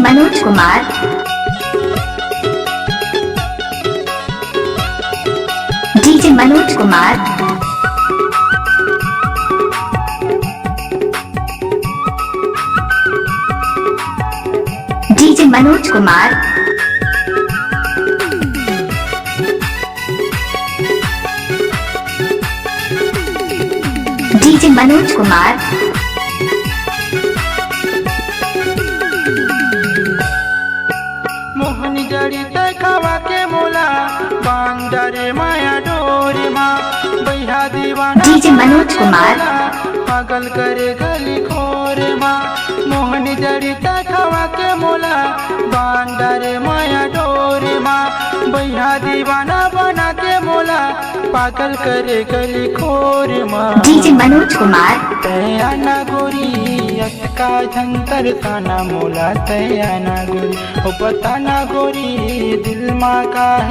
Manoj Kumar, DJ Manoj Kumar, DJ Manoj Kumar, DJ Manoj Kumar, मोहनी जड़ी तखावा के मोला बांदरे माया डोरे माँ बैहा दीवाना डीजे मनोज कुमार, पागल करे गली खोरे माँ मोहनी जड़ी तखावा के मोला बांदरे माया डोरे माँ बैहा दीवाना बना के मोला पागल करे गली खोरे माँ डीजे मनोज कुमार, तैयाना गोरी अटका झंतर ताना मोला तैयाना गोरी ओ बताना गोरी दिल माँ का है।